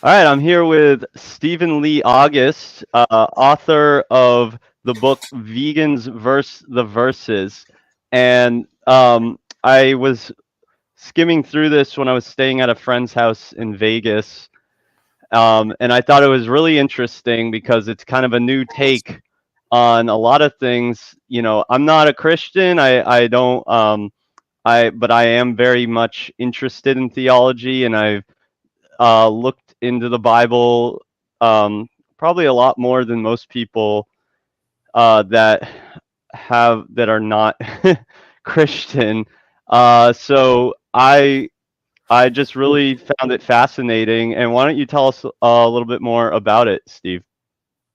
All right, I'm here with Stephen Lee August, author of the book Vegans versus the Verses. And I was skimming through this when I was staying at a friend's house in Vegas. And I thought it was really interesting because it's kind of a new take on a lot of things. You know, I'm not a Christian. I don't, but I am very much interested in theology, and I've looked into the Bible probably a lot more than most people that that are not Christian. So I just really found it fascinating. And why don't you tell us a little bit more about it, Steve?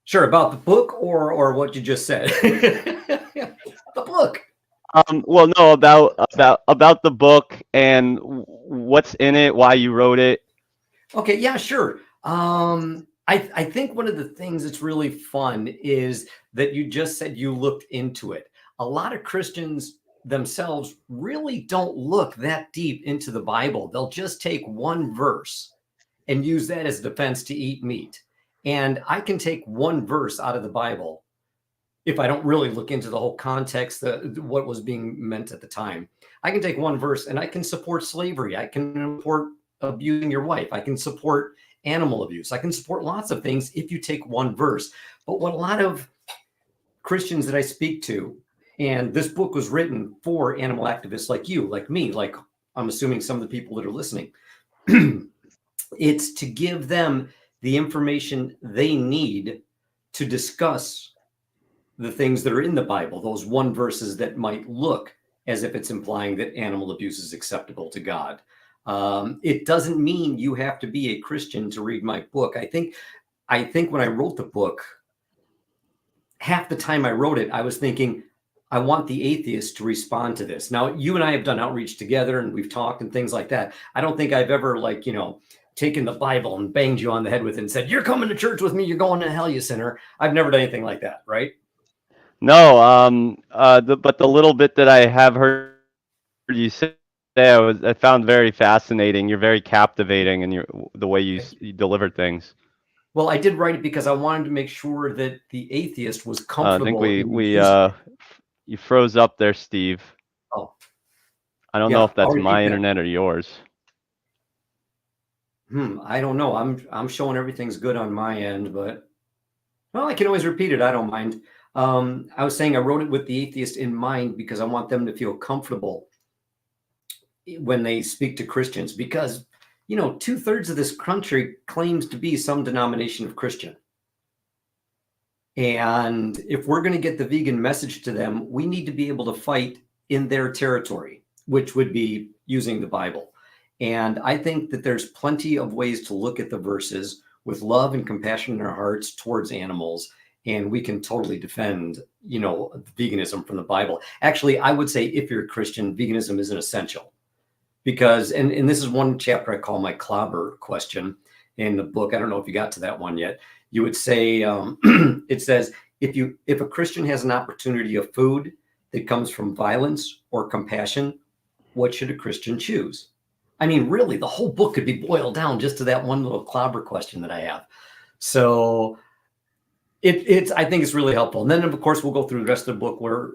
Sure, about the book or what you just said. The book. Well, no, about the book and what's in it, why you wrote it. Okay, yeah, sure. I think one of the things that's really fun is that you just said you looked into it. A lot of Christians themselves really don't look that deep into the Bible. They'll just take one verse and use that as defense to eat meat. And I can take one verse out of the Bible if I don't really look into the whole context, what was being meant at the time. I can take one verse and I can support slavery. I can support abusing your wife. I can support animal abuse. I can support lots of things if you take one verse. But what a lot of Christians that I speak to, and this book was written for animal activists like you, like me, like I'm assuming some of the people that are listening, it's to give them the information they need to discuss the things that are in the Bible, those one verses that might look as if it's implying that animal abuse is acceptable to God. It doesn't mean you have to be a Christian to read my book. I think when I wrote the book, half the time I wrote it, I was thinking, I want the atheist to respond to this. Now, you and I have done outreach together and we've talked and things like that. I don't think I've ever taken the Bible and banged you on the head with it and said, "You're coming to church with me. You're going to hell, you sinner." I've never done anything like that, right? No, but the little bit that I have heard you say, I found very fascinating. You're very captivating in the way Thank you. you delivered things. Well, I did write it because I wanted to make sure that the atheist was I think comfortable in using it. you froze up there, Steve. Oh, I don't know yeah, if I'll that's repeat my that. internet or yours. I don't know. I'm showing everything's good on my end, but well, I can always repeat it. I don't mind. I was saying I wrote it with the atheist in mind because I want them to feel comfortable when they speak to Christians because, 2/3 of this country claims to be some denomination of Christian. And if we're going to get the vegan message to them, we need to be able to fight in their territory, which would be using the Bible. And I think that there's plenty of ways to look at the verses with love and compassion in our hearts towards animals. And we can totally defend, veganism from the Bible. Actually, I would say if you're a Christian, veganism isn't essential because, and this is one chapter I call my clobber question in the book. I don't know if you got to that one yet. You would say, it says, if a Christian has an opportunity of food that comes from violence or compassion, what should a Christian choose? I mean, really, the whole book could be boiled down just to that one little clobber question that I have. So it's I think it's really helpful. And then of course we'll go through the rest of the book where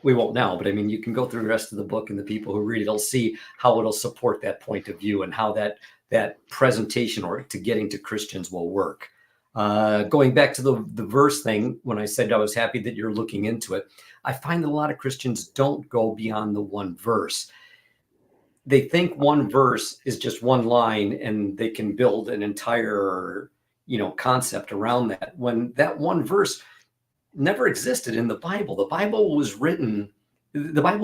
we won't now, but I mean you can go through the rest of the book and the people who read it will see how it'll support that point of view and how that presentation or to getting to Christians will work. Going back to the verse thing, when I said I was happy that you're looking into it, I find that a lot of Christians don't go beyond the one verse. They think one verse is just one line and they can build an entire concept around that, when that one verse never existed in the Bible. The Bible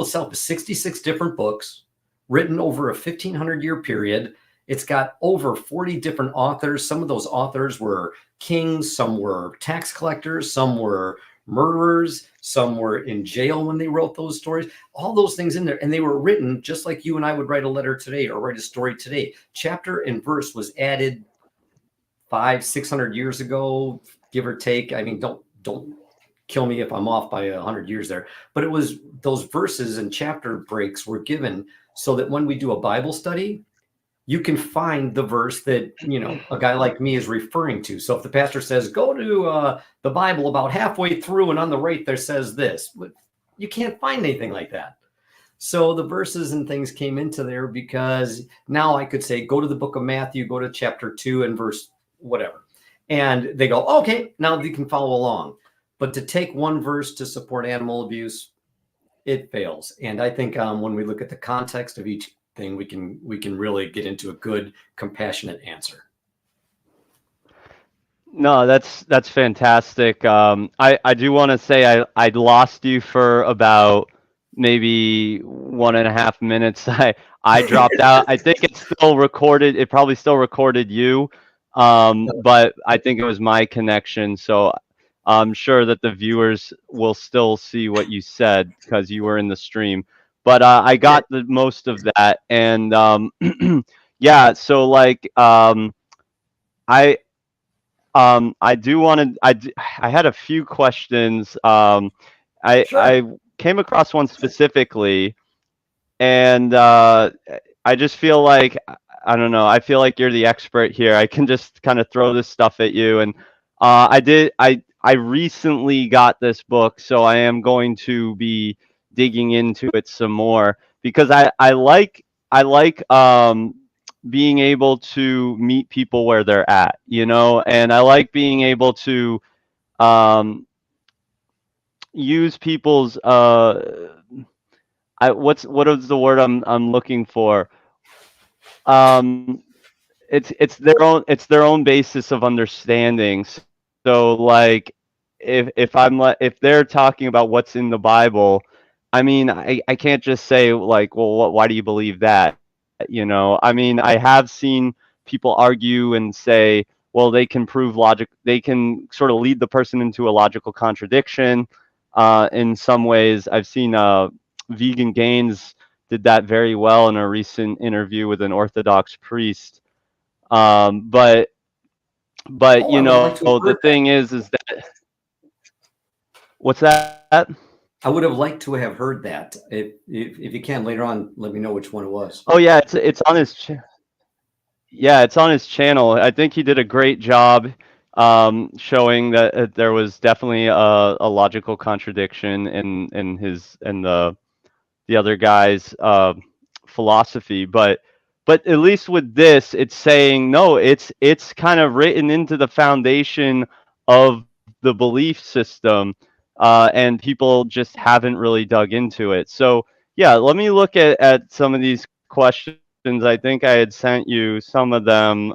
itself is 66 different books written over a 1500-year period. It's got over 40 different authors. Some of those authors were kings, some were tax collectors, some were murderers, some were in jail when they wrote those stories. All those things in there, and they were written just like you and I would write a letter today or write a story today. Chapter and verse was added 500-600 years ago, give or take. I mean, don't kill me if I'm off by 100 years there, but it was those verses and chapter breaks were given so that when we do a Bible study, you can find the verse that, a guy like me is referring to. So if the pastor says, go to the Bible about halfway through and on the right there says this, but you can't find anything like that. So the verses and things came into there because now I could say, go to the book of Matthew, go to chapter 2 and verse whatever. And they go, okay, now you can follow along. But to take one verse to support animal abuse, it fails. And I think when we look at the context of each thing, we can really get into a good, compassionate answer. No, that's fantastic. I do want to say I lost you for about maybe 1.5 minutes. I dropped out. I think it's still recorded. It probably still recorded you, but I think it was my connection. So I'm sure that the viewers will still see what you said because you were in the stream. But I got the most of that, and yeah. So like I I do want to. I had a few questions. Sure. I came across one specifically, and I just feel like I don't know. I feel like you're the expert here. I can just kind of throw this stuff at you, and I recently got this book, so I am going to be digging into it some more because I like being able to meet people where they're at, and I like being able to um, use people's what is the word I'm looking for? Um, it's their own basis of understanding. So like if they're talking about what's in the Bible, I mean I can't just say like, well, why do you believe that? I mean I have seen people argue and say, well, they can prove logic, they can sort of lead the person into a logical contradiction. In some ways, I've seen Vegan Gains did that very well in a recent interview with an Orthodox priest. Um, but but Oh, I would have liked to have the heard thing that. is that what's that? I would have liked to have heard that. If you can later on, let me know which one it was. Oh yeah, it's on his yeah, it's on his channel. I think he did a great job showing that there was definitely a logical contradiction in his and the other guy's philosophy, but at least with this, it's saying no. It's kind of written into the foundation of the belief system, and people just haven't really dug into it. So yeah, let me look at some of these questions. I think I had sent you some of them.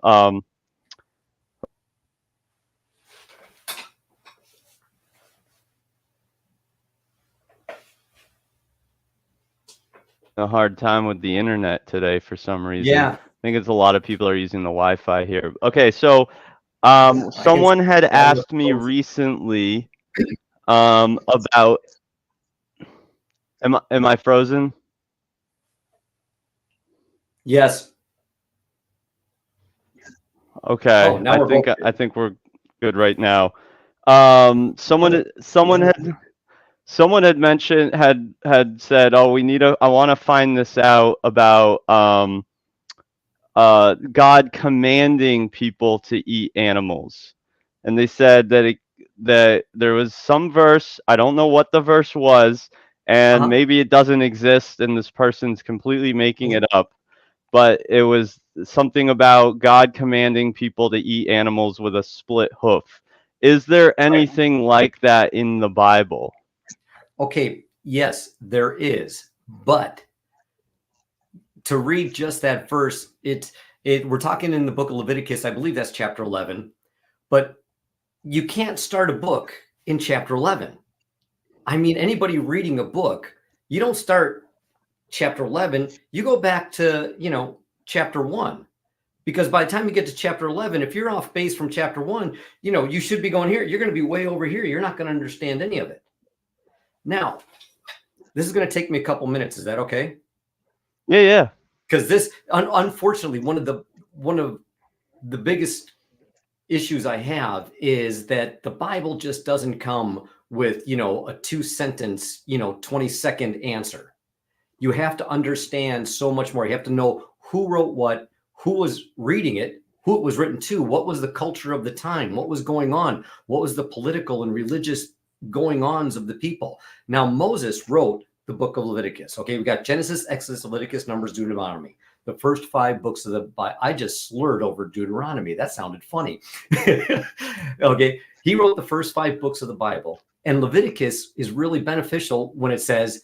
A hard time with the internet today for some reason. Yeah, I think it's a lot of people are using the Wi-Fi here. Okay, so I can see someone had a lot of asked me those. recently about am I frozen? Yes. Oh, Okay, now we're both I good. think we're good right now. Someone had mentioned had said, "Oh, I want to find this out about God commanding people to eat animals," and they said that there was some verse. I don't know what the verse was, and Uh-huh. maybe it doesn't exist, and this person's completely making it up. But it was something about God commanding people to eat animals with a split hoof. Is there Right. anything like that in the Bible? Okay. Yes, there is. But to read just that verse, we're talking in the book of Leviticus. I believe that's chapter 11. But you can't start a book in chapter 11. I mean, anybody reading a book, you don't start chapter 11, you go back to, chapter 1. Because by the time you get to chapter 11, if you're off base from chapter 1, you should be going here. You're going to be way over here. You're not going to understand any of it. Now, this is going to take me a couple minutes. Is that okay? Yeah, yeah. Because this, unfortunately, one of the biggest issues I have is that the Bible just doesn't come with, a 2 sentence, 20-second answer. You have to understand so much more. You have to know who wrote what, who was reading it, who it was written to, what was the culture of the time, what was going on, what was the political and religious going-ons of the people. Now, Moses wrote the book of Leviticus. Okay, we got Genesis, Exodus, Leviticus, Numbers, Deuteronomy. The first 5 books of the Bible. I just slurred over Deuteronomy. That sounded funny. Okay, he wrote the first 5 books of the Bible. And Leviticus is really beneficial when it says,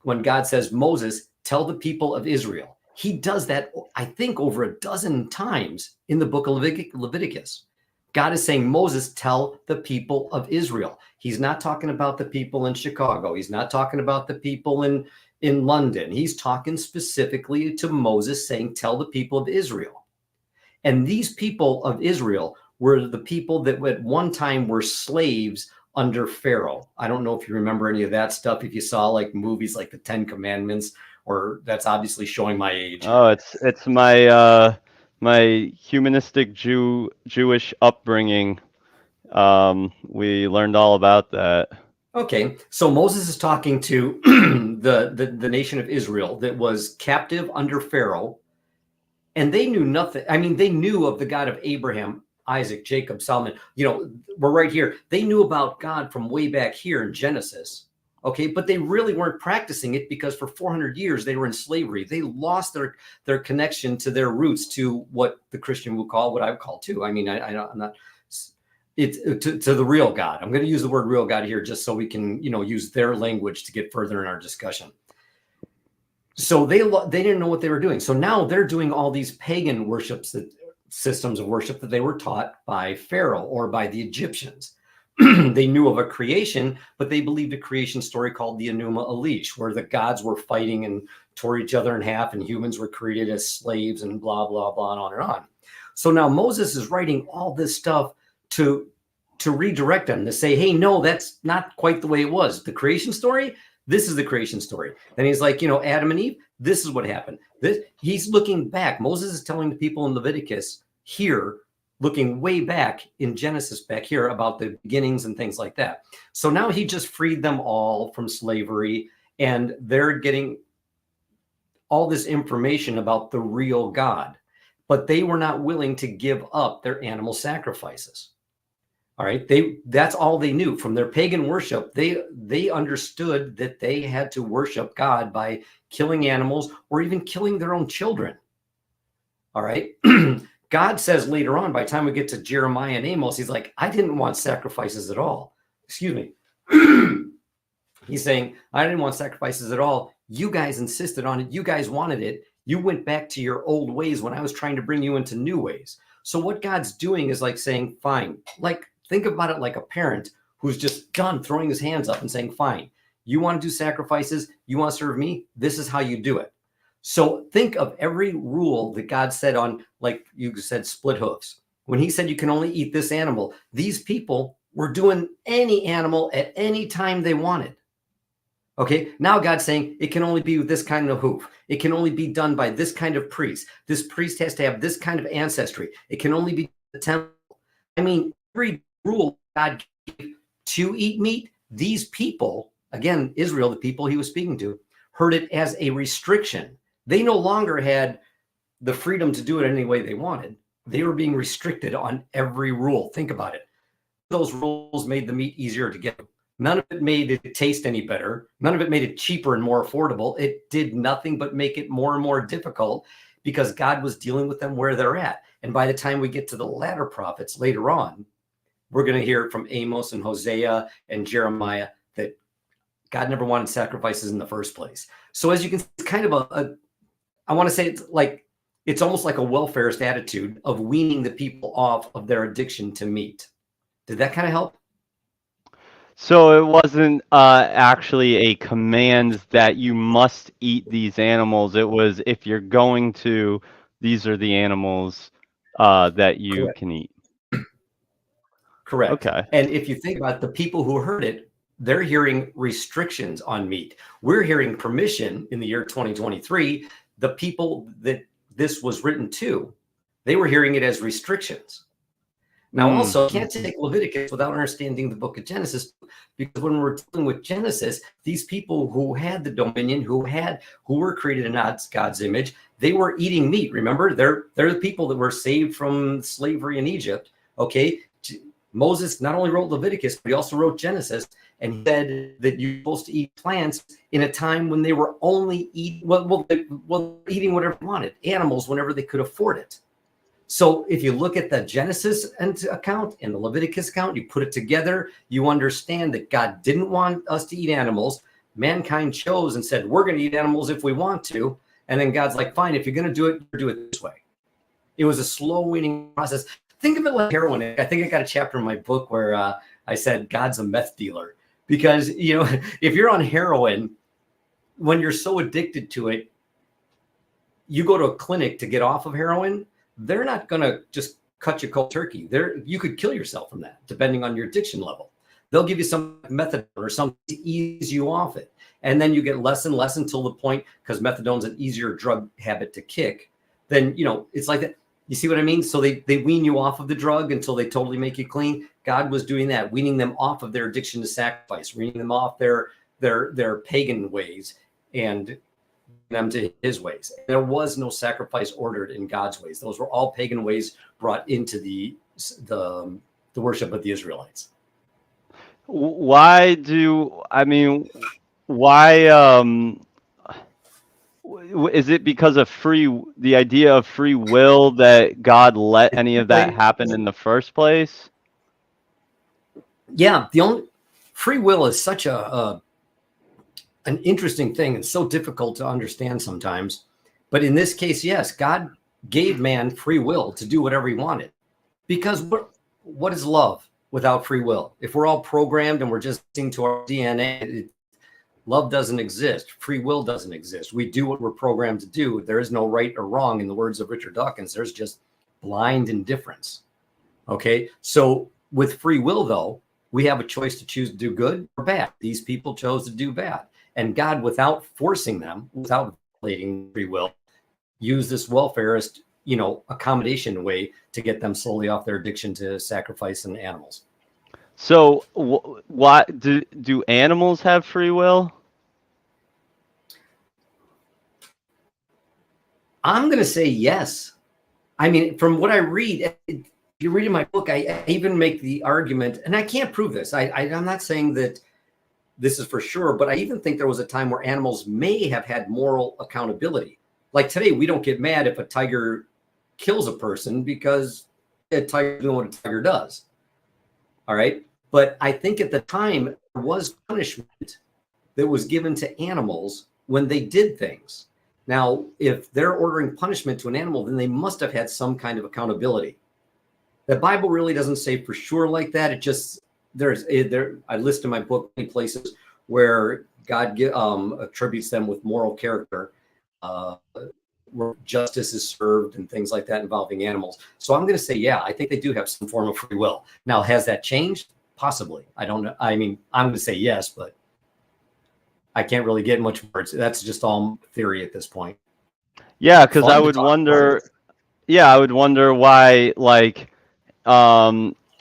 when God says, Moses, tell the people of Israel. He does that, I think, over a dozen times in the book of Leviticus. God is saying, Moses, tell the people of Israel. He's not talking about the people in Chicago. He's not talking about the people in London. He's talking specifically to Moses, saying, tell the people of Israel. And these people of Israel were the people that at one time were slaves under Pharaoh. I don't know if you remember any of that stuff. If you saw like movies like the 10 Commandments, or that's obviously showing my age. Oh, it's my my humanistic Jewish upbringing. We learned all about that. Okay, so Moses is talking to the nation of Israel that was captive under Pharaoh, and they knew nothing. I mean, they knew of the God of Abraham, Isaac, Jacob, Solomon. You know, we're right here. They knew about God from way back here in Genesis. Okay, but they really weren't practicing it because for 400 years they were in slavery. They lost their connection to their roots, to what the Christian would call, what I would call too. I mean, I'm not. It's to the real God. I'm going to use the word real God here just so we can, you know, use their language to get further in our discussion. So they didn't know what they were doing. So now they're doing all these pagan systems of worship that they were taught by Pharaoh or by the Egyptians. They knew of a creation, but they believed a creation story called the Enuma Elish, where the gods were fighting and tore each other in half, and humans were created as slaves, and blah, blah, blah, and on and on. So now Moses is writing all this stuff to redirect them, to say, hey, no, that's not quite the way it was. The creation story, this is the creation story. Then he's like, you know, Adam and Eve, this is what happened. He's looking back. Moses is telling the people in Leviticus here, looking way back in Genesis back here about the beginnings and things like that. So now he just freed them all from slavery, and they're getting all this information about the real God, but they were not willing to give up their animal sacrifices. All right. That's all they knew from their pagan worship. They understood that they had to worship God by killing animals or even killing their own children. All right. God says later on, by the time we get to Jeremiah and Amos, he's like, I didn't want sacrifices at all. Excuse me. He's saying, I didn't want sacrifices at all. You guys insisted on it. You guys wanted it. You went back to your old ways when I was trying to bring you into new ways. So what God's doing is like saying, fine. Like, think about it like a parent who's just done throwing his hands up and saying, fine, you want to do sacrifices? You want to serve me? This is how you do it. So think of every rule that God said on, like you said, split hoofs. When he said you can only eat this animal, these people were doing any animal at any time they wanted. Okay, now God's saying it can only be with this kind of hoof. It can only be done by this kind of priest. This priest has to have this kind of ancestry. It can only be the temple. I mean, every rule God gave to eat meat, these people, again, Israel, the people he was speaking to, heard it as a restriction. They no longer had the freedom to do it any way they wanted. They were being restricted on every rule. Think about it. Those rules made the meat easier to get. None of it made it taste any better. None of it made it cheaper and more affordable. It did nothing but make it more and more difficult because God was dealing with them where they're at. And by the time we get to the latter prophets later on, we're going to hear from Amos and Hosea and Jeremiah that God never wanted sacrifices in the first place. So as you can see, it's kind of I want to say it's almost like a welfarist attitude of weaning the people off of their addiction to meat. Did that kind of help? So it wasn't actually a command that you must eat these animals. It was, if you're going to, these are the animals that you Correct. can eat. Correct. Okay. And if you think about the people who heard it, they're hearing restrictions on meat. We're hearing permission in the year 2023. The people that this was written to, they were hearing it as restrictions. Now, also, you can't take Leviticus without understanding the book of Genesis, because when we're dealing with Genesis, these people who had the dominion, who were created in God's image, they were eating meat. Remember, they're the people that were saved from slavery in Egypt. Okay, Moses not only wrote Leviticus, but he also wrote Genesis, and he said that you're supposed to eat plants in a time when they were only eating eating whatever they wanted, animals whenever they could afford it. So if you look at the Genesis account and the Leviticus account, you put it together, you understand that God didn't want us to eat animals. Mankind chose and said, we're going to eat animals if we want to. And then God's like, fine, if you're going to do it this way. It was a slow weaning process. Think of it like heroin. I think I got a chapter in my book where I said God's a meth dealer. Because, if you're on heroin, when you're so addicted to it, you go to a clinic to get off of heroin, they're not going to just cut you cold turkey. You could kill yourself from that, depending on your addiction level. They'll give you some methadone or something to ease you off it. And then you get less and less until the point, because methadone's an easier drug habit to kick. Then, it's like that. You see what I mean? So they wean you off of the drug until they totally make you clean. God was doing that, weaning them off of their addiction to sacrifice, weaning them off their pagan ways and them to his ways. There was no sacrifice ordered in God's ways. Those were all pagan ways brought into the worship of the Israelites. Why is it because of the idea of free will that God let any of that happen in the first place? Yeah, the only free will is such an interesting thing and so difficult to understand sometimes. But in this case, yes, God gave man free will to do whatever he wanted. Because what is love without free will? If we're all programmed and we're just listening to our DNA, love doesn't exist. Free will doesn't exist. We do what we're programmed to do. There is no right or wrong. In the words of Richard Dawkins, there's just blind indifference. Okay, so with free will, though, we have a choice to choose to do good or bad. These people chose to do bad. And God, without forcing them, without violating free will, used this welfarist, accommodation way to get them slowly off their addiction to sacrifice and animals. So why do animals have free will? I'm going to say yes. I mean, from what I read, if you read in my book, I even make the argument, and I can't prove this. I'm not saying that this is for sure, but I even think there was a time where animals may have had moral accountability. Like today, we don't get mad if a tiger kills a person because a tiger doing what a tiger does. All right. But I think at the time there was punishment that was given to animals when they did things. Now, if they're ordering punishment to an animal, then they must have had some kind of accountability. The Bible really doesn't say for sure like that. It just I list in my book many places where God attributes them with moral character, where justice is served and things like that involving animals. So I'm going to say, yeah, I think they do have some form of free will. Now, has that changed? Possibly. I don't know. I mean, I'm going to say yes, but I can't really get much words. That's just all theory at this point. Yeah, because I would wonder. Yeah, I would wonder why.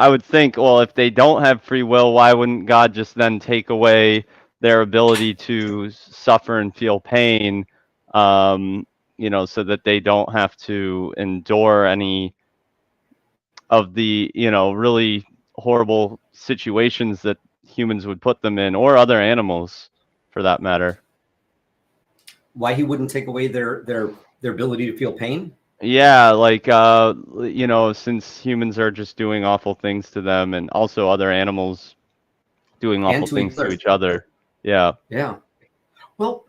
I would think, well, if they don't have free will, why wouldn't God just then take away their ability to suffer and feel pain, so that they don't have to endure any of the, really horrible situations that humans would put them in, or other animals, for that matter. Why he wouldn't take away their ability to feel pain? Yeah, since humans are just doing awful things to them, and also other animals doing awful things to each other. Yeah. Yeah. Well,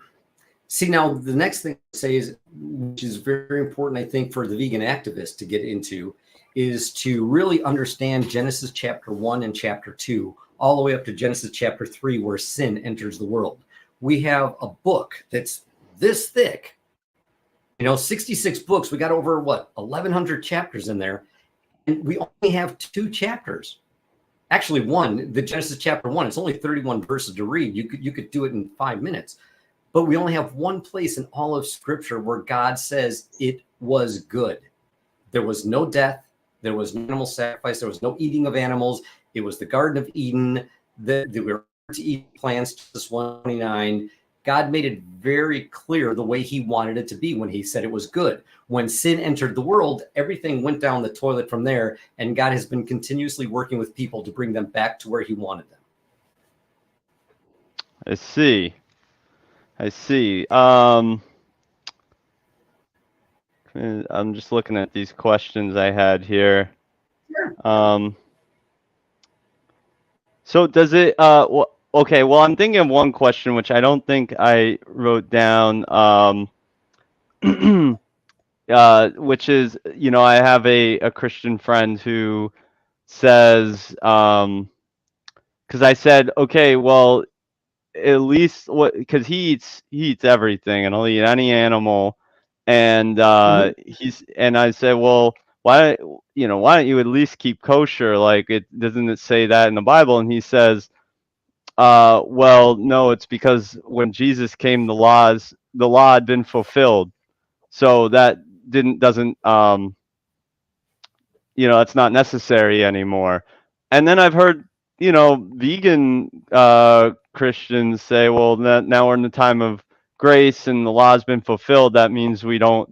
see, now the next thing to say is, which is very important, I think, for the vegan activist to get into, is to really understand Genesis chapter 1 and chapter 2, all the way up to Genesis chapter 3, where sin enters the world. We have a book that's this thick. 66 books. We got over 1,100 chapters in there, and we only have 2 chapters. Actually, one, the Genesis chapter 1. It's only 31 verses to read. You could do it in 5 minutes, but we only have one place in all of Scripture where God says it was good. There was no death. There was no animal sacrifice. There was no eating of animals. It was the Garden of Eden. We were to eat plants. Genesis 1:29. God made it very clear the way he wanted it to be when he said it was good. When sin entered the world, everything went down the toilet from there, and God has been continuously working with people to bring them back to where he wanted them. I see. I see. I'm just looking at these questions I had here. Sure. So does it okay, well I'm thinking of one question which I don't think I wrote down which is, you know, I have a Christian friend who says cuz I said, "Okay, well, at least what cuz he eats everything and he'll eat any animal." And Mhm. I said, "Well, why, you know, why don't you at least keep kosher? Like, it doesn't it say that in the Bible?" And he says, well, no, it's because when Jesus came, the law had been fulfilled. So that doesn't, you know, it's not necessary anymore. And then I've heard, you know, vegan Christians say, well, now we're in the time of grace and the law's been fulfilled. That means we don't,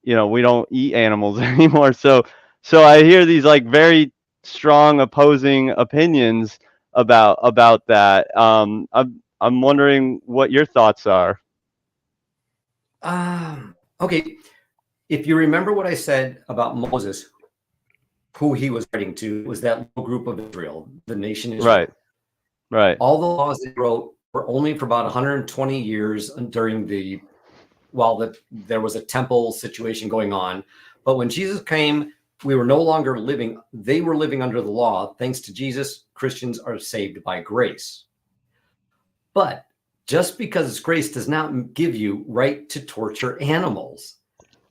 you know, we don't eat animals anymore. So I hear these like very strong opposing opinions about that. I'm wondering what your thoughts are. Okay. If you remember what I said about Moses, who he was writing to was that little group of Israel, the nation Right, Israel. right, All the laws they wrote were only for about 120 years during there was a temple situation going on. But when Jesus came, we were no longer living, they were living under the law. Thanks to Jesus, Christians are saved by grace. But just because it's grace does not give you right to torture animals.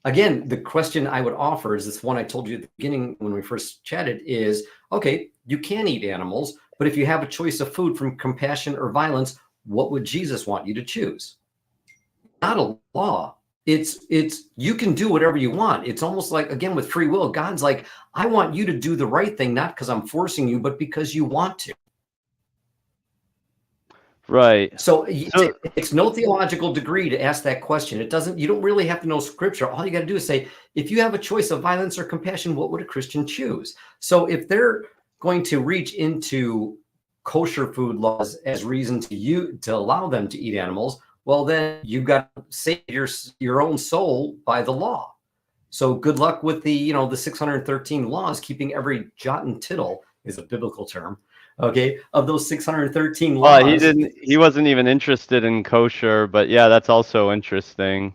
Again, the question I would offer is this one I told you at the beginning when we first chatted is, okay, you can eat animals, but if you have a choice of food from compassion or violence, what would Jesus want you to choose? Not a law. It's you can do whatever you want. It's almost like, again, with free will, God's like, I want you to do the right thing, not because I'm forcing you, but because you want to. right. So it So takes no theological degree to ask that question. It doesn't, you don't really have to know scripture. All you got to do is say, if you have a choice of violence or compassion, what would a Christian choose? So if they're going to reach into kosher food laws as reason to allow them to eat animals, well, then you've got to save your own soul by the law. So good luck with the 613 laws, keeping every jot and tittle is a biblical term. Okay, of those 613 laws. he wasn't even interested in kosher, but yeah, that's also interesting.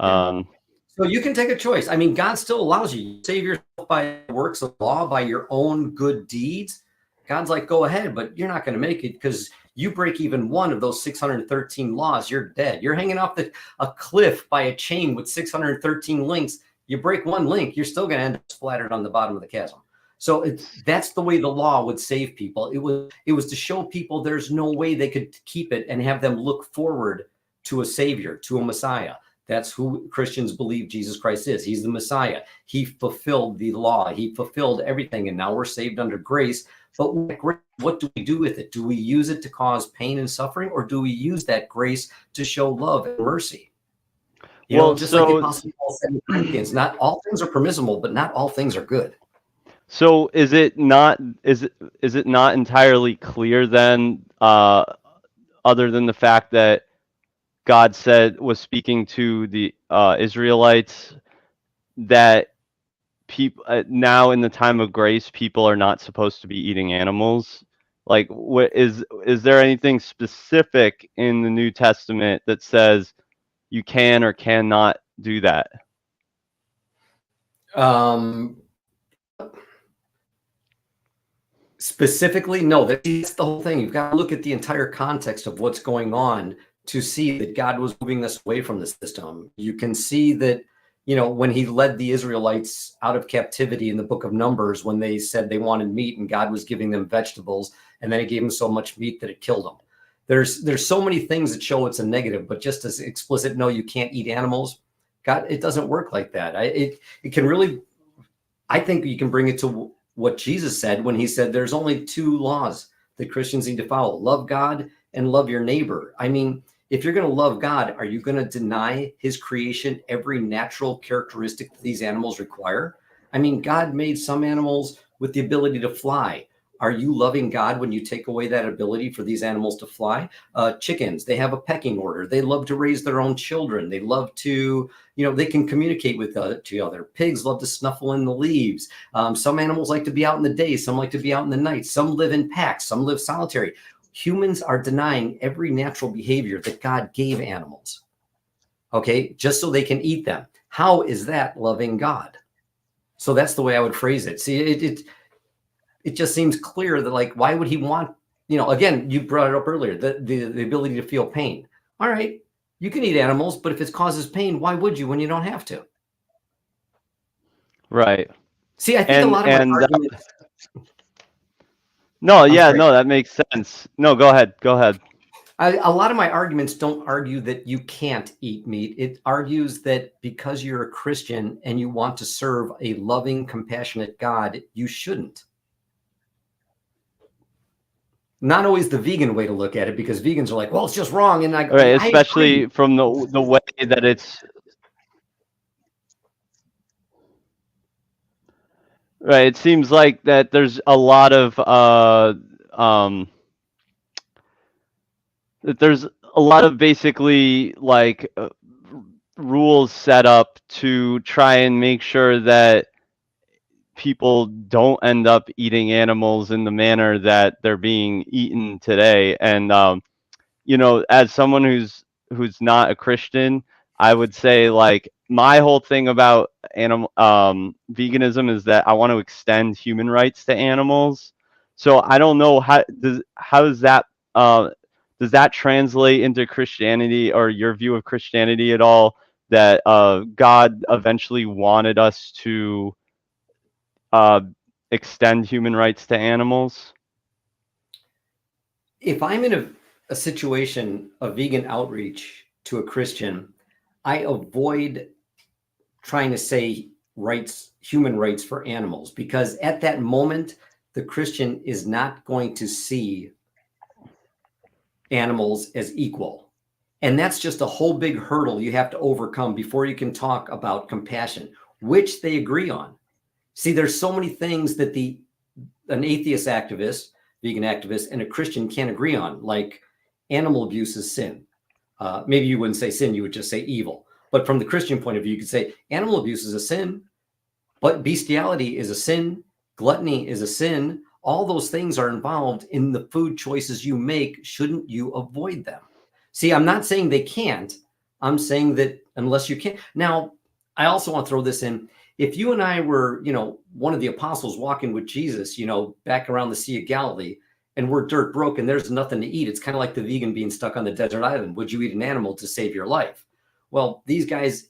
Yeah. Um, So you can take a choice. I mean, God still allows you to save yourself by works of law, by your own good deeds. God's like, go ahead, but you're not going to make it because you break even one of those 613 laws, you're dead. You're hanging off a cliff by a chain with 613 links. You break one link, you're still going to end up splattered on the bottom of the chasm. So that's the way the law would save people. It was to show people there's no way they could keep it and have them look forward to a savior, to a Messiah. That's who Christians believe Jesus Christ is. He's the Messiah. He fulfilled the law. He fulfilled everything. And now we're saved under grace. But what do we do with it? Do we use it to cause pain and suffering, or do we use that grace to show love and mercy? well, Just like the so Apostle Paul said in Corinthians, not all things are permissible, but not all things are good. so is it not entirely clear then, other than the fact that God was speaking to the Israelites, that people now in the time of grace, people are not supposed to be eating animals? Like, what is there anything specific in the New Testament that says you can or cannot do that? Um, Specifically, no. That's the whole thing. You've got to look at the entire context of what's going on to see that God was moving us away from the system. You can see that, when he led the Israelites out of captivity in the book of Numbers, when they said they wanted meat and God was giving them vegetables, and then he gave them so much meat that it killed them. There's so many things that show it's a negative, but just as explicit, no, you can't eat animals. God, it doesn't work like that. It can really, I think you can bring it to what Jesus said when he said there's only two laws that Christians need to follow: love God and love your neighbor. I mean, If you're going to love God, are you going to deny his creation every natural characteristic that these animals require? I mean, God made some animals with the ability to fly. Are you loving God when you take away that ability for these animals to fly? Chickens, they have a pecking order. They love to raise their own children. They love to, they can communicate with each other. Pigs love to snuffle in the leaves. Some animals like to be out in the day. Some like to be out in the night. Some live in packs. Some live solitary. Humans are denying every natural behavior that God gave animals, okay, just so they can eat them. How is that loving God? So that's the way I would phrase it. See, it just seems clear that, like, why would he want, again, you brought it up earlier, the ability to feel pain. All right, you can eat animals, but if it causes pain, why would you when you don't have to? Right. See, I think a lot of my And arguments. no, I'm yeah, sorry. no, that makes sense. No, go ahead. Go ahead. A lot of my arguments don't argue that you can't eat meat. It argues that because you're a Christian and you want to serve a loving, compassionate God, you shouldn't. Not always the vegan way to look at it, because vegans are like, well, it's just wrong. And I go, Right, I agree. especially from the way that it's right. It seems like that there's a lot of that there's a lot of basically like rules set up to try and make sure that people don't end up eating animals in the manner that they're being eaten today. And as someone who's not a Christian, I would say like my whole thing about animal veganism is that I want to extend human rights to animals. So I don't know uh, does that translate into Christianity or your view of Christianity at all? That God eventually wanted us to uh, extend human rights to animals? If I'm in a situation of vegan outreach to a Christian, I avoid trying to say human rights for animals, because at that moment, the Christian is not going to see animals as equal. And that's just a whole big hurdle you have to overcome before you can talk about compassion, which they agree on. See, there's so many things that an atheist activist, vegan activist, and a Christian can't agree on, like animal abuse is sin. Maybe you wouldn't say sin, you would just say evil. But from the Christian point of view, you could say animal abuse is a sin, but bestiality is a sin, gluttony is a sin. All those things are involved in the food choices you make. Shouldn't you avoid them? See, I'm not saying they can't. I'm saying that unless you can. Now, I also want to throw this in. If you and I were, one of the apostles walking with Jesus, back around the Sea of Galilee, and we're dirt broke and there's nothing to eat, it's kind of like the vegan being stuck on the desert island. Would you eat an animal to save your life? Well, these guys,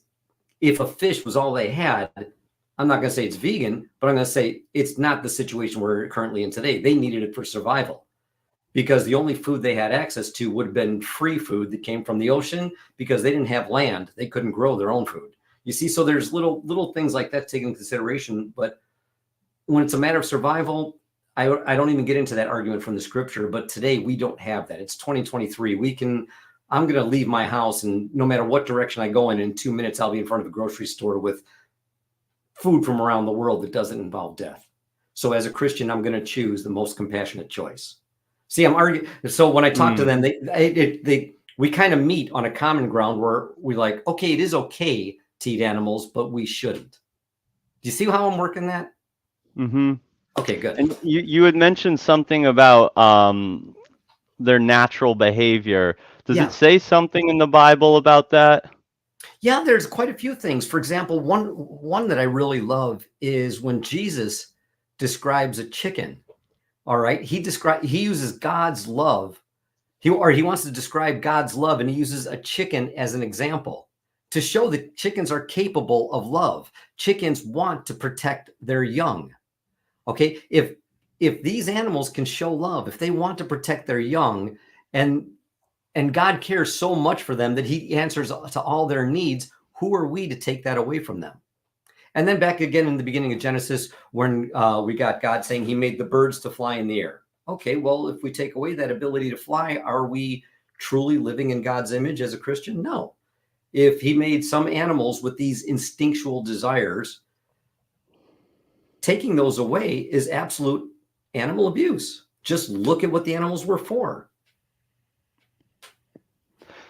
if a fish was all they had, I'm not going to say it's vegan, but I'm going to say it's not the situation we're currently in today. They needed it for survival, because the only food they had access to would have been free food that came from the ocean, because they didn't have land. They couldn't grow their own food. You see, so there's little things like that taken into consideration. But when it's a matter of survival, I don't even get into that argument from the scripture. But today we don't have that. It's 2023. I'm going to leave my house, and no matter what direction I go in 2 minutes, I'll be in front of a grocery store with food from around the world that doesn't involve death. So as a Christian, I'm going to choose the most compassionate choice. See, I'm arguing. So when I talk to them, we kind of meet on a common ground where we like, okay, it is okay to eat animals, but we shouldn't. Do you see how I'm working that? Mm-hmm. Okay, good. And you had mentioned something about their natural behavior. Does Yeah. it say something in the Bible about that? Yeah, there's quite a few things. For example, one that I really love is when Jesus describes a chicken. All right, he uses God's love. He wants to describe God's love, and he uses a chicken as an example to show that chickens are capable of love. Chickens want to protect their young. Okay, if these animals can show love, if they want to protect their young, and God cares so much for them that he answers to all their needs, who are we to take that away from them? And then back again in the beginning of Genesis, when we got God saying he made the birds to fly in the air. Okay, well, if we take away that ability to fly, are we truly living in God's image as a Christian? No. If he made some animals with these instinctual desires, taking those away is absolute animal abuse. Just look at what the animals were for.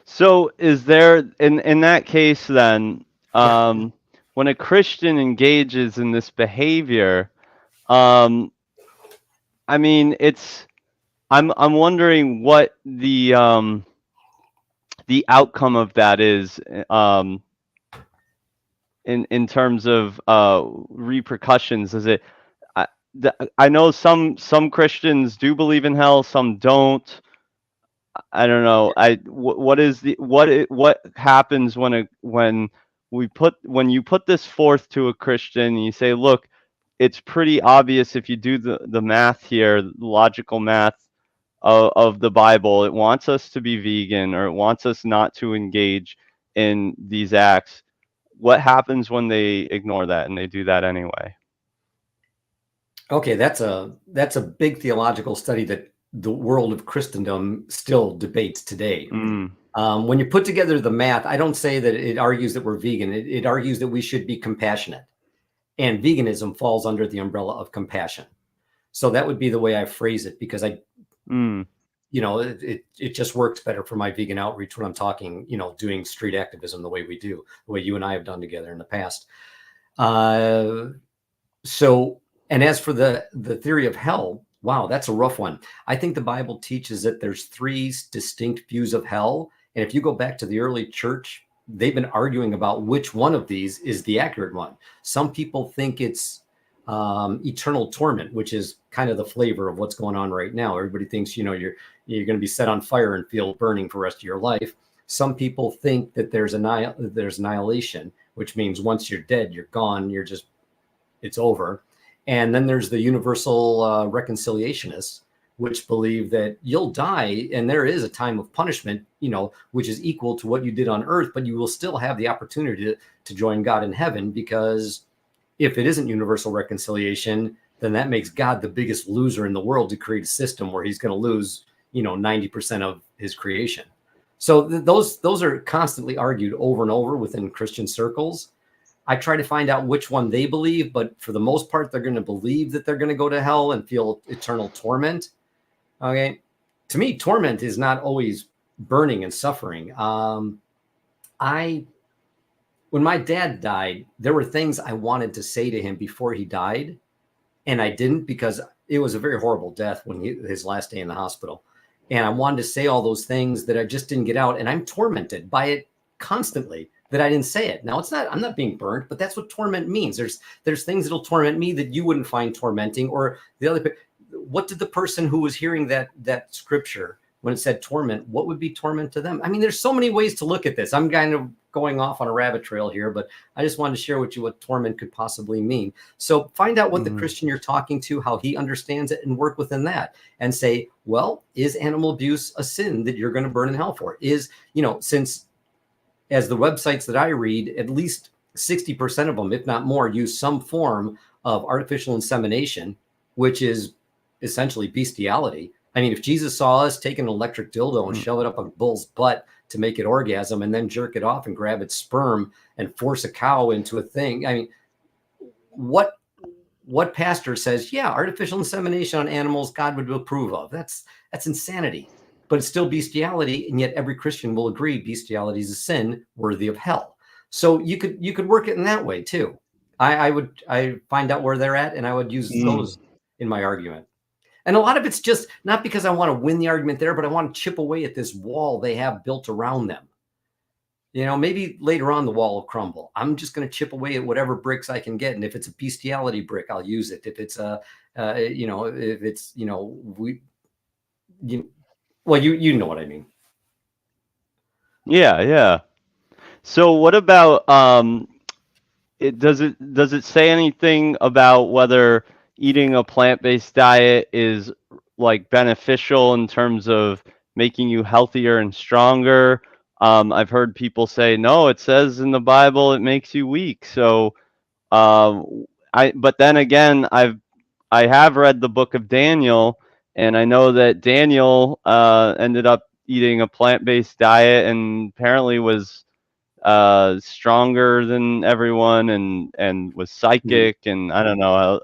So is there in that case then, Yeah. when a Christian engages in this behavior, um, I mean, I'm wondering what the outcome of that is, in terms of repercussions. Is it I, I know some Christians do believe in hell, some don't. I don't know. What is the what happens when you put this forth to a Christian and you say, look, it's pretty obvious if you do the math here, logical math of the Bible. It wants us to be vegan, or it wants us not to engage in these acts. What happens when they ignore that and they do that anyway? Okay, that's a big theological study that the world of Christendom still debates today. Mm, When you put together the math, I don't say that it argues that we're vegan. It argues that we should be compassionate, and veganism falls under the umbrella of compassion. So that would be the way I phrase it, because mm, it just works better for my vegan outreach when I'm talking, doing street activism the way we do, the way you and I have done together in the past. Uh, so, and as for the theory of hell, wow, that's a rough one. I think the Bible teaches that there's three distinct views of hell, and if you go back to the early church, they've been arguing about which one of these is the accurate one. Some people think it's eternal torment, which is kind of the flavor of what's going on right now. Everybody thinks you're going to be set on fire and feel burning for the rest of your life. Some people think that there's annihilation, which means once you're dead, you're gone. It's over. And then there's the universal reconciliationists, which believe that you'll die and there is a time of punishment, which is equal to what you did on earth, but you will still have the opportunity to join God in heaven, because if it isn't universal reconciliation, then that makes God the biggest loser in the world to create a system where he's going to lose, 90% of his creation. So those are constantly argued over and over within Christian circles. I try to find out which one they believe, but for the most part, they're going to believe that they're going to go to hell and feel eternal torment. Okay. To me, torment is not always burning and suffering. When my dad died, there were things I wanted to say to him before he died, and I didn't, because it was a very horrible death when his last day in the hospital. And I wanted to say all those things that I just didn't get out, and I'm tormented by it constantly that I didn't say it. Now, I'm not being burnt, but that's what torment means. There's things that'll torment me that you wouldn't find tormenting, or the other. What did the person who was hearing that scripture, when it said torment, what would be torment to them? I mean, there's so many ways to look at this. I'm kind of going off on a rabbit trail here, but I just wanted to share with you what torment could possibly mean. So find out what the Christian you're talking to, how he understands it, and work within that, and say, well, is animal abuse a sin that you're going to burn in hell for? Since as the websites that I read, at least 60% of them, if not more, use some form of artificial insemination, which is essentially bestiality. I mean, if Jesus saw us take an electric dildo and shove it up a bull's butt to make it orgasm, and then jerk it off and grab its sperm and force a cow into a thing, I mean, what pastor says, yeah, artificial insemination on animals God would approve of? That's insanity. But it's still bestiality, and yet every Christian will agree bestiality is a sin worthy of hell. So you could work it in that way too. I find out where they're at, and I would use those in my argument. And a lot of it's just not because I want to win the argument there, but I want to chip away at this wall they have built around them. Maybe later on the wall will crumble. I'm just going to chip away at whatever bricks I can get. And if it's a bestiality brick, I'll use it. If it's you know what I mean. yeah. So what about does it say anything about whether eating a plant-based diet is like beneficial in terms of making you healthier and stronger? I've heard people say, no, it says in the Bible it makes you weak. So but then again, I have read the book of Daniel, and I know that Daniel ended up eating a plant-based diet, and apparently was stronger than everyone, and was Hmm. psychic, and I don't know how,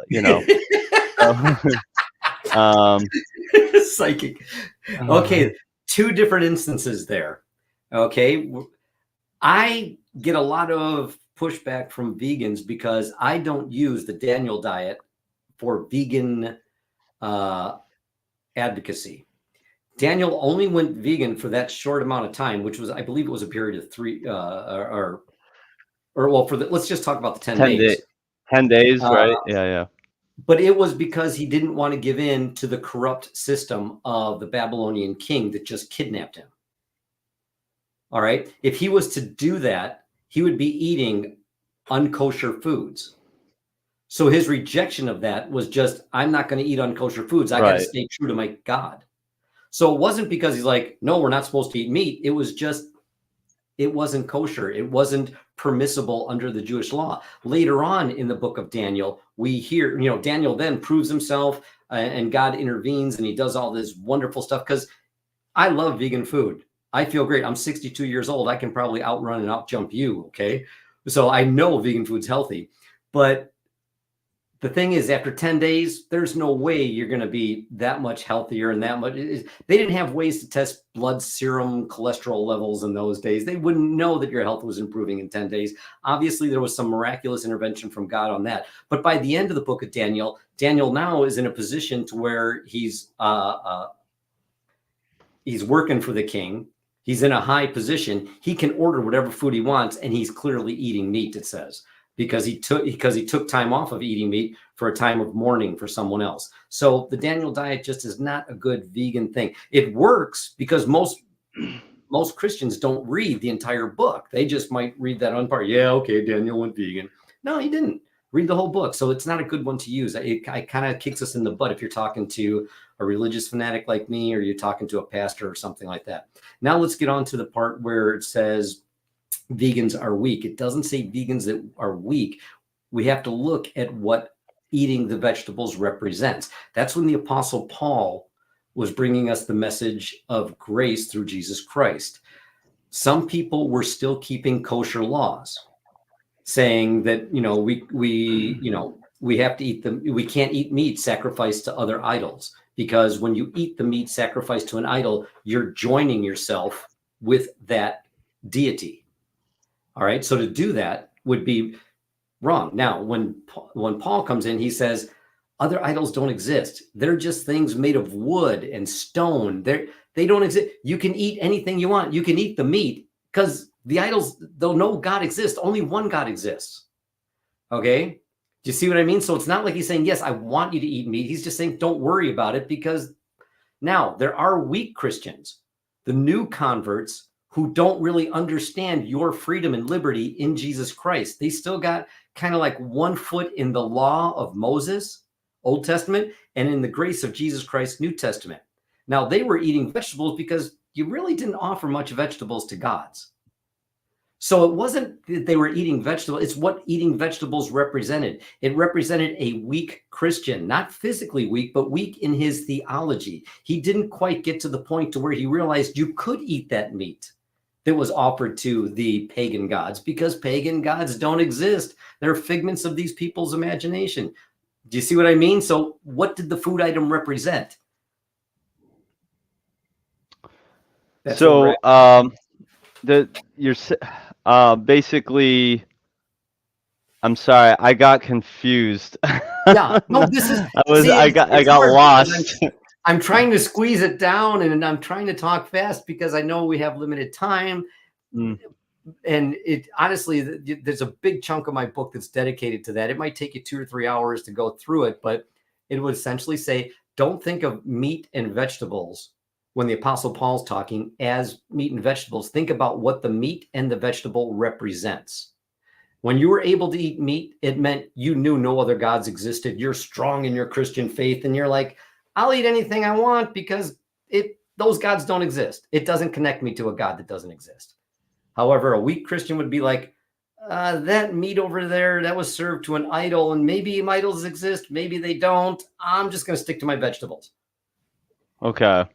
so, um Psychic. Okay, two different instances there. Okay, I get a lot of pushback from vegans because I don't use the Daniel diet for vegan uh, advocacy. Daniel only went vegan for that short amount of time, which was, I believe, it was a period of three, or well, let's just talk about the 10 10 day days. 10 days, Uh, right? Yeah, yeah. but it was because he didn't want to give in to the corrupt system of the Babylonian king that just kidnapped him. All right. If he was to do that, he would be eating unkosher foods. So his rejection of that was just, I'm not going to eat unkosher foods. I got to Right. stay true to my God. So it wasn't because he's like, no, we're not supposed to eat meat. It was just, it wasn't kosher. It wasn't permissible under the Jewish law. Later on in the book of Daniel, we hear, Daniel then proves himself and God intervenes and he does all this wonderful stuff because I love vegan food. I feel great. I'm 62 years old. I can probably outrun and outjump you. Okay. So I know vegan food's healthy. But the thing is, after 10 days, there's no way you're going to be that much healthier and that much. They didn't have ways to test blood serum cholesterol levels in those days. They wouldn't know that your health was improving in 10 days. Obviously, there was some miraculous intervention from God on that. But by the end of the book of Daniel, Daniel now is in a position to where he's working for the king. He's in a high position. He can order whatever food he wants, and he's clearly eating meat, it says, because he took time off of eating meat for a time of mourning for someone else. So the Daniel diet just is not a good vegan thing. It works because most Christians don't read the entire book. They just might read that one part. Yeah, okay, Daniel went vegan. No, he didn't read the whole book. So it's not a good one to use. It kind of kicks us in the butt if you're talking to a religious fanatic like me, or you're talking to a pastor or something like that. Now let's get on to the part where it says vegans are weak. It doesn't say vegans that are weak. We have to look at what eating the vegetables represents. That's when the Apostle Paul was bringing us the message of grace through Jesus Christ. Some people were still keeping kosher laws, saying that we have to eat we can't eat meat sacrificed to other idols, because when you eat the meat sacrificed to an idol, you're joining yourself with that deity. All right, so to do that would be wrong. Now, when Paul comes in, he says other idols don't exist. They're just things made of wood and stone. They don't exist. You can eat anything you want. You can eat the meat because the idols, though no God exists, only one God exists. Okay? Do you see what I mean? So it's not like he's saying, yes, I want you to eat meat. He's just saying, don't worry about it, because now there are weak Christians, the new converts, who don't really understand your freedom and liberty in Jesus Christ. They still got kind of like one foot in the law of Moses, Old Testament, and in the grace of Jesus Christ, New Testament. Now, they were eating vegetables because you really didn't offer much vegetables to gods. So it wasn't that they were eating vegetables. It's what eating vegetables represented. It represented a weak Christian, not physically weak, but weak in his theology. He didn't quite get to the point to where he realized you could eat that meat that was offered to the pagan gods, because pagan gods don't exist. They're figments of these people's imagination. Do you see what I mean? So what did the food item represent? That's what we're So, at. basically, I'm sorry, I got confused. Yeah, no, this is, see, I it's got hard because lost. I'm trying to squeeze it down, and I'm trying to talk fast because I know we have limited time. Mm. And it honestly, there's a big chunk of my book that's dedicated to that. It might take you 2 or 3 hours to go through it, but it would essentially say, don't think of meat and vegetables when the Apostle Paul's talking as meat and vegetables. Think about what the meat and the vegetable represents. When you were able to eat meat, it meant you knew no other gods existed. You're strong in your Christian faith, and you're like, I'll eat anything I want because those gods don't exist. It doesn't connect me to a God that doesn't exist. However, a weak Christian would be like, that meat over there, that was served to an idol, and maybe idols exist, maybe they don't. I'm just going to stick to my vegetables. Okay.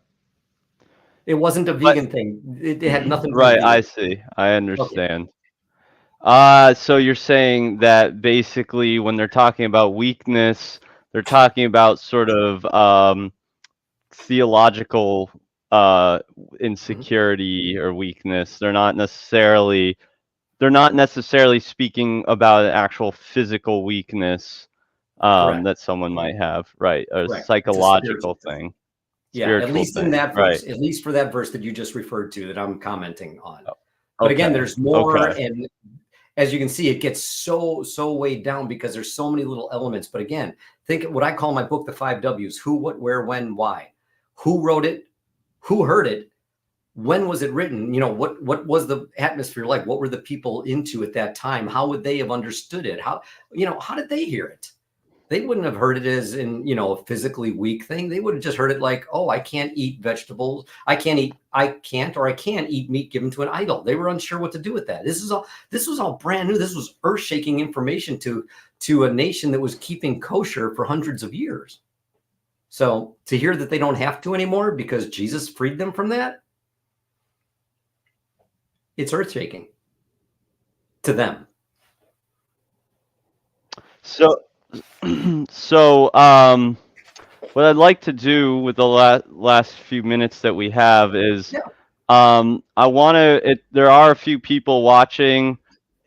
It wasn't a But vegan thing. It had nothing to do with right, I vegan. see. I Okay. understand. So you're saying that basically when they're talking about weakness, they're talking about sort of theological Mhm. insecurity or weakness. They're not necessarily speaking about an actual physical weakness Correct. that someone might have, right? A Correct. It's a spiritual psychological thing. thing, Yeah, at spiritual least in thing, that right? verse, at least for that verse that you just referred to that I'm commenting on. O- But again, Okay, there's more, okay. and as you can see, it gets so weighed down because there's so many little elements. But again, think what I call my book, the 5 W's: who, what, where, when, why. Who wrote it? Who heard it? When was it written? What was the atmosphere like? What were the people into at that time? How would they have understood it? How did they hear it? They wouldn't have heard it as in, a physically weak thing. They would have just heard it like, oh, I can't eat vegetables. I can't, or I can eat meat given to an idol. They were unsure what to do with that. This was all brand new. This was earth shaking information to a nation that was keeping kosher for hundreds of years. So to hear that they don't have to anymore because Jesus freed them from that, it's earth shaking to them. So, so what I'd like to do with the last few minutes that we have is Yeah, I want to. There are a few people watching.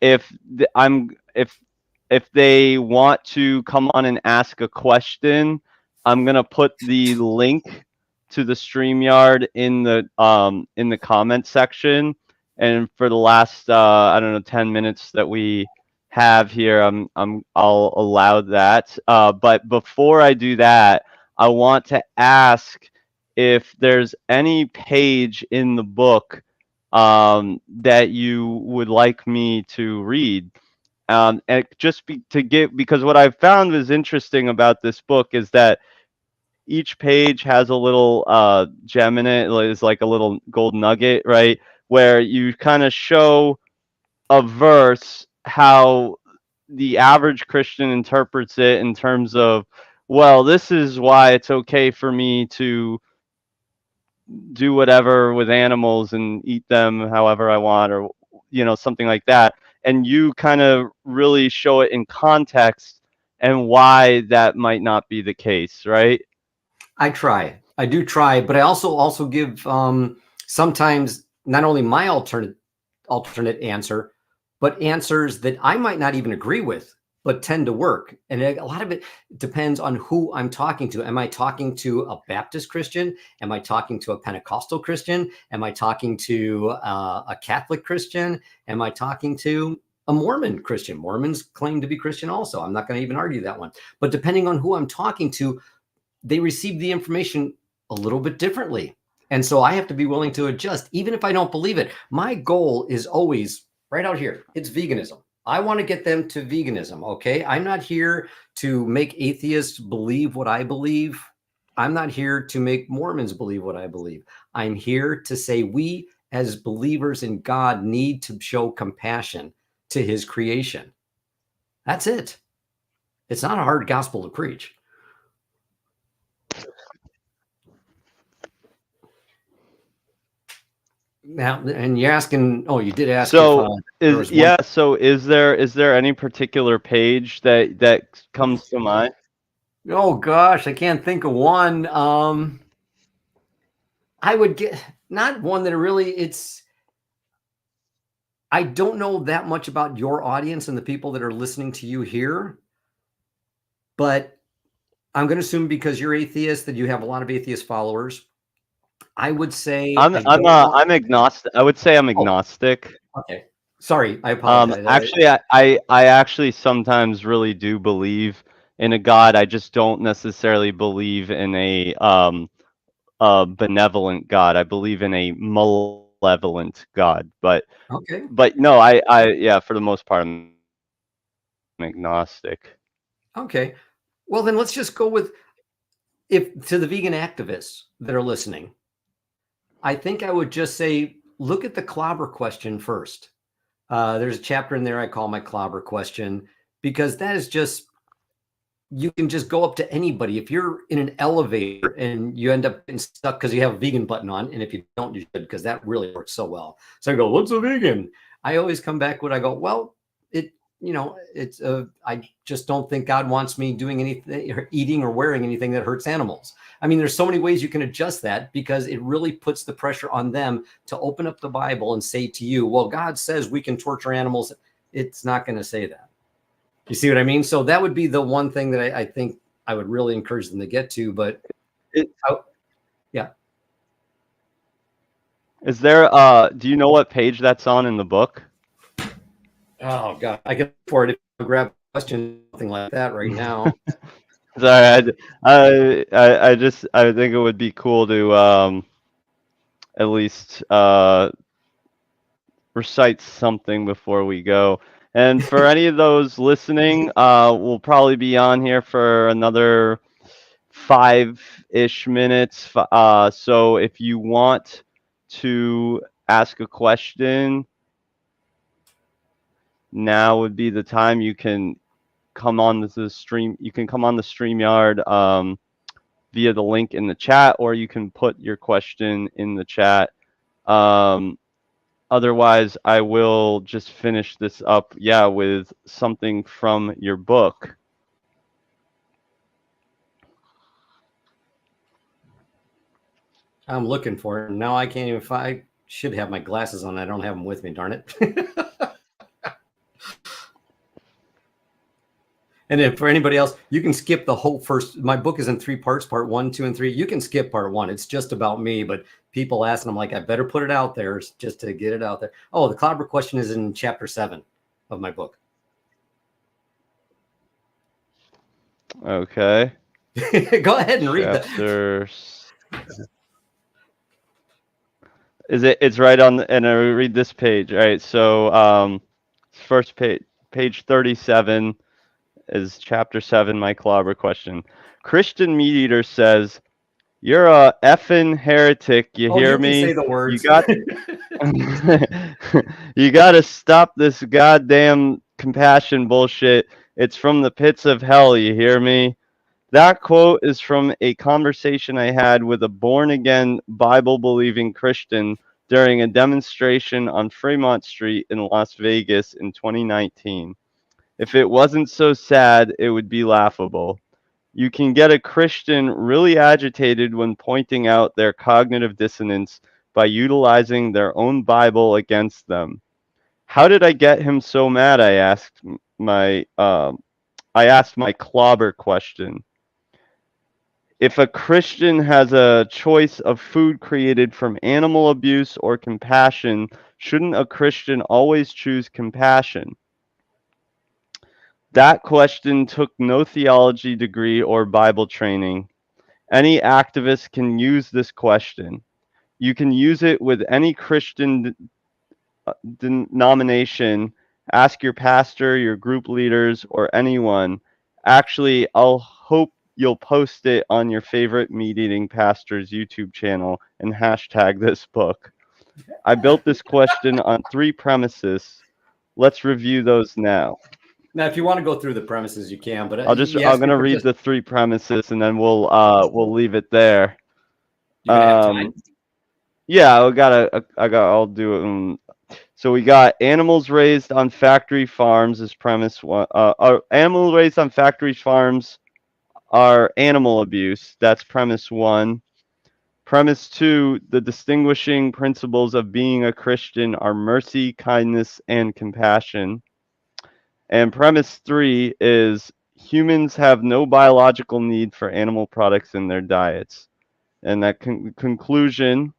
If th- I'm if they want to come on and ask a question, I'm gonna put the link to the StreamYard in the comment section. And for the last I don't know 10 minutes that we have here, I'll allow that. But before I do that, I want to ask if there's any page in the book that you would like me to read. And just to give, because what I've found is interesting about this book is that each page has a little gem in it. It's like a little gold nugget, right? Where you kind of show a verse how the average Christian interprets it in terms of, well, this is why it's okay for me to do whatever with animals and eat them however I want, or something like that. And you kind of really show it in context and why that might not be the case, right? I try. I do try, but I also give sometimes not only my alternate answer, but answers that I might not even agree with, but tend to work. And a lot of it depends on who I'm talking to. Am I talking to a Baptist Christian? Am I talking to a Pentecostal Christian? Am I talking to a Catholic Christian? Am I talking to a Mormon Christian? Mormons claim to be Christian also. I'm not going to even argue that one. But depending on who I'm talking to, they receive the information a little bit differently. And so I have to be willing to adjust, even if I don't believe it. My goal is always right out here. It's veganism. I want to get them to veganism. Okay. I'm not here to make atheists believe what I believe. I'm not here to make Mormons believe what I believe. I'm here to say we, as believers in God, need to show compassion to his creation. That's it. It's not a hard gospel to preach. Now, and you're asking, oh, you did ask if So there is was one. yeah, so is there any particular page that comes to mind? Oh gosh, I can't think of one. I would get not one that really I don't know that much about your audience and the people that are listening to you here, but I'm going to assume because you're atheist that you have a lot of atheist followers. I would say I'm I I'm don't want. I'm agnostic. I would say I'm Oh, agnostic. okay. Sorry, I apologize. Actually, I actually sometimes really do believe in a God. I just don't necessarily believe in a benevolent God. I believe in a malevolent God. But Okay. but no, yeah, for the most part, I'm agnostic. Okay. Well, then let's just go with if to the vegan activists that are listening. I think I would just say, look at the clobber question first. There's a chapter in there I call my clobber question because that is just you can just go up to anybody. If you're in an elevator and you end up getting stuck because you have a vegan button on, and if you don't, you should, because that really works so well. So I go, "What's a vegan?" I always come back when I go, "Well, it, it's I just don't think God wants me doing anything or eating or wearing anything that hurts animals." I mean, there's so many ways you can adjust that, because it really puts the pressure on them to open up the Bible and say to you, "Well, God says we can torture animals." It's not going to say that. You see what I mean? So that would be the one thing that I think I would really encourage them to get to. But It, yeah. is there do you know what page that's on in the book? Oh God, I can afford it. Grab a question, something like that right now. Sorry, I think it would be cool to at least recite something before we go. And for any of those listening, we'll probably be on here for another 5-ish minutes. So if you want to ask a question, now would be the time. You can come on the stream. You can come on the StreamYard via the link in the chat, or you can put your question in the chat. Otherwise, I will just finish this up, with something from your book. I'm looking for it. Now I can't even find. I should have my glasses on. I don't have them with me. Darn it. And then for anybody else, you can skip the whole first. My book is in 3 parts: part 1, 2, and 3. You can skip part 1. It's just about me, but people ask, and I'm like, I better put it out there just to get it out there. Oh, the clobber question is in chapter 7 of my book. Okay. Go ahead and read that. Chapter. It's right on, and I read this page. All right. So, first page 37 is chapter 7. My clobber question. Christian Meat Eater says, "You're a effing heretic. You Oh, hear you can me? say the You words. got." You gotta stop this goddamn compassion bullshit. It's from the pits of hell, you hear me? That quote is from a conversation I had with a born again, Bible believing Christian during a demonstration on Fremont Street in Las Vegas in 2019. If it wasn't so sad, it would be laughable. You can get a Christian really agitated when pointing out their cognitive dissonance by utilizing their own Bible against them. How did I get him so mad? I asked my clobber question. If a Christian has a choice of food created from animal abuse or compassion, shouldn't a Christian always choose compassion? That question took no theology degree or Bible training. Any activist can use this question. You can use it with any Christian denomination. Ask your pastor, your group leaders, or anyone. Actually, I'll hope you'll post it on your favorite meat eating pastor's YouTube channel and hashtag this book. I built this question on 3 premises. Let's review those now. Now, if you want to go through the premises, you can. But I'm gonna read the 3 premises and then we'll leave it there. You're gonna have time. Yeah, I'll do it. So we got animals raised on factory farms is premise 1. Animals raised on factory farms are animal abuse. That's premise 1. Premise 2, the distinguishing principles of being a Christian are mercy, kindness, and compassion. And premise 3 is humans have no biological need for animal products in their diets. And that conclusion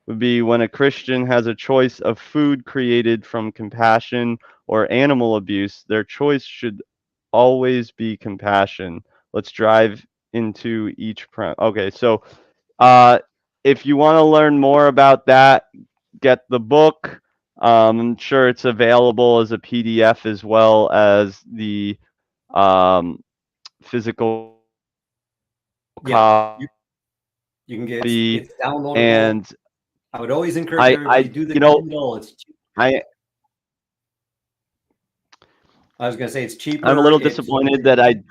would be when a Christian has a choice of food created from compassion or animal abuse, their choice should always be compassion. Let's drive into each Okay, so if you want to learn more about that, get the book. I'm sure it's available as a PDF as well as the physical Yeah, copy. you can get it's downloadable. And I would always encourage everybody do the Kindle. It's cheap. I I was gonna say it's I'm a cheaper. little It's disappointed that I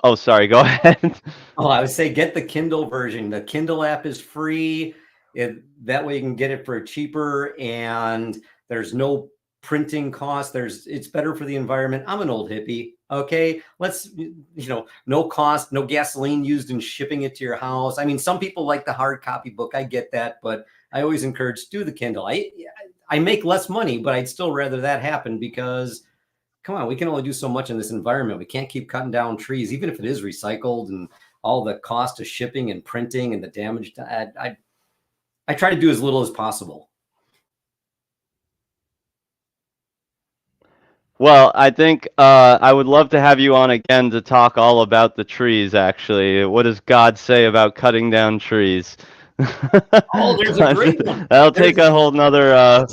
Oh, sorry. Go ahead. Oh, I would say get the Kindle version. The Kindle app is free. That way you can get it for cheaper, and there's no printing cost. It's better for the environment. I'm an old hippie. Okay. No cost, no gasoline used in shipping it to your house. I mean, some people like the hard copy book. I get that, but I always encourage do the Kindle. I make less money, but I'd still rather that happen because come on, we can only do so much in this environment. We can't keep cutting down trees, even if it is recycled and all the cost of shipping and printing and the damage. I try to do as little as possible. Well, I think I would love to have you on again to talk all about the trees, actually. What does God say about cutting down trees? Oh, there's a great one. That'll There's take a whole nother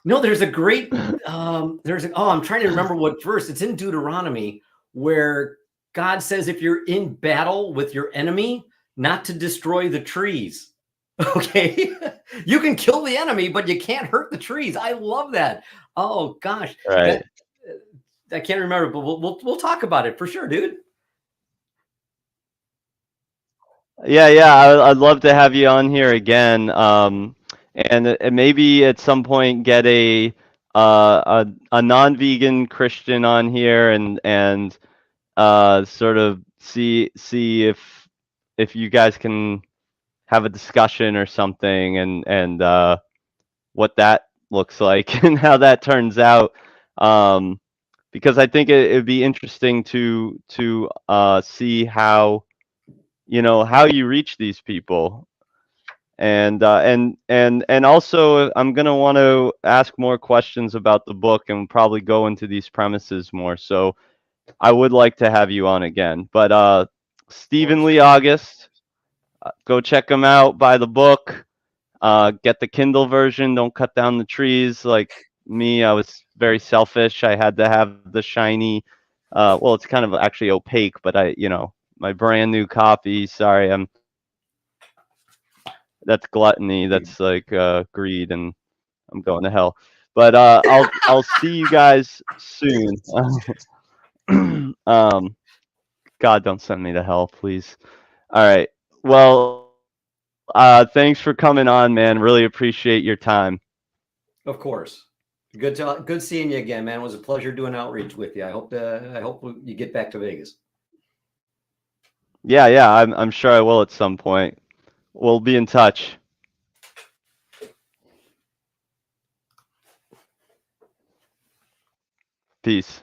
no, there's a great I'm trying to remember what verse. It's in Deuteronomy where God says if you're in battle with your enemy, not to destroy the trees. Okay. You can kill the enemy, but you can't hurt the trees. I love that. Oh gosh. right. That I can't remember, but we'll talk about it for sure, dude. Yeah, yeah, I'd love to have you on here again, and maybe at some point get a non-vegan Christian on here, and sort of see if you guys can have a discussion or something, and what that looks like and how that turns out, um, because I think it'd be interesting to see how how you reach these people, and also I'm gonna want to ask more questions about the book and probably go into these premises more. So I would like to have you on again. But Of Stephen course. Lee August, go check him out. Buy the book. Get the Kindle version. Don't cut down the trees like me. I was very selfish. I had to have the shiny. Well, it's kind of actually opaque, but my brand new copy. Sorry, that's gluttony. That's like greed, and I'm going to hell. But I'll see you guys soon. um, God, don't send me to hell, please. All right. Well, thanks for coming on, man. Really appreciate your time. Of course. Good seeing you again, man. It was a pleasure doing outreach with you. I hope you get back to Vegas. Yeah, yeah. I'm sure I will at some point. We'll be in touch. Peace.